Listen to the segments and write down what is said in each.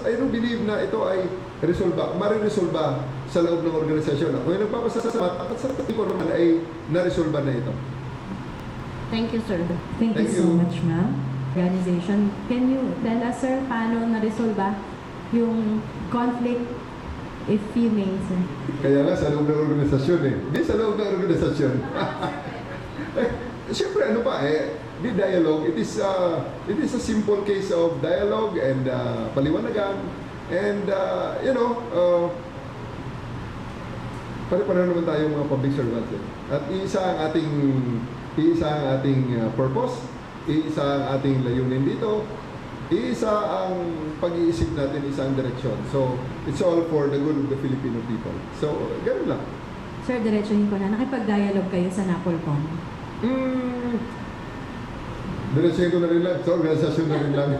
I don't believe na ito ay mariresolba sa loob ng organisasyon. Ako yung nagpapasalamat at sa tingin ko naman ay naresolba na ito. Thank you, sir. Thank you Thank so you. much, ma'am. Organization, can you tell us, sir, paano na-resolve yung conflict, if you may, sir? Kaya nga sa loob ng organisasyon eh. Hindi sa loob ng organisasyon. Siyempre ano pa di dialogue. It is a simple case of dialogue and paliwanagan and pare-pareho naman tayong mga public servants eh. At iisa ang ating purpose, iisa ang ating layunin dito, iisa ang pag-iisip natin, isang direksyon. So, it's all for the good of the Filipino people. So, ganun lang. Sir, diretsuhin ko na. Nakipag-dialogue kayo sa NAPOLCOM. Diretsuhin ko na rin lang. So, organisasyon na rin lang.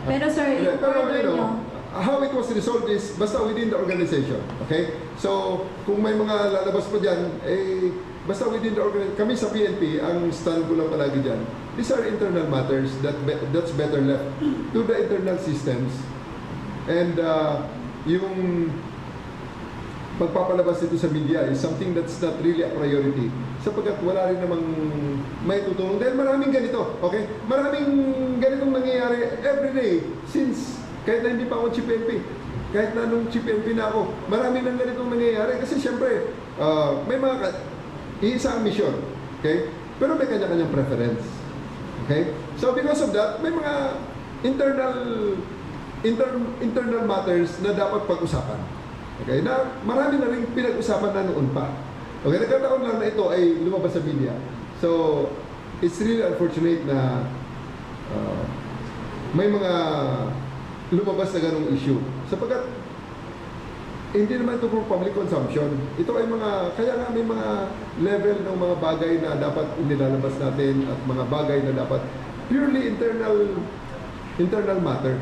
Pero sir, yung order nyo, how it was resolved is basta within the organization. Okay? So, kung may mga lalabas pa dyan, basta within the organization. Kami sa PNP, ang stand ko lang palagi dyan, these are internal matters that's better left to the internal systems. And yung pagpapalabas ito sa media is something that's not really a priority. Sapagkat wala rin namang may tutulong. Dahil maraming ganito. Okay? Maraming ganitong nangyayari every day since kahit na hindi pa ako Chief NP, kahit na nung Chief NP na ako, marami nang ganitong nangyayari kasi siyempre, may mga iisa ang mission, okay? Pero may kanya-kanyang preference, okay? So because of that, may mga internal matters na dapat pag-usapan, okay? Na marami na rin pinag-usapan na noon pa. Okay, nagkataon lang na ito ay lumabas sa media. So, it's really unfortunate na may mga lumabas na ganong issue. Sapagkat hindi naman ito for public consumption. Ito ay kaya nga may mga level ng mga bagay na dapat inilalabas natin at mga bagay na dapat purely internal matter.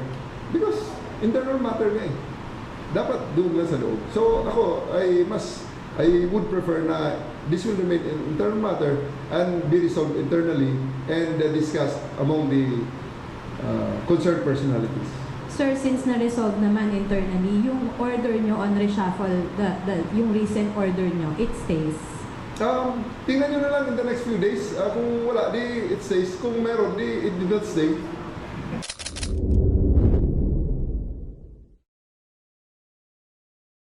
Because internal matter nga eh. Dapat doon lang sa loob. So ako I would prefer na this will remain an internal matter and be resolved internally and discussed among the concerned personalities. sir, since na-resolve naman internally, yung order nyo on reshuffle, yung recent order nyo, it stays? Tingnan nyo na lang in the next few days. Kung wala, di it stays. Kung meron, di it did not stay.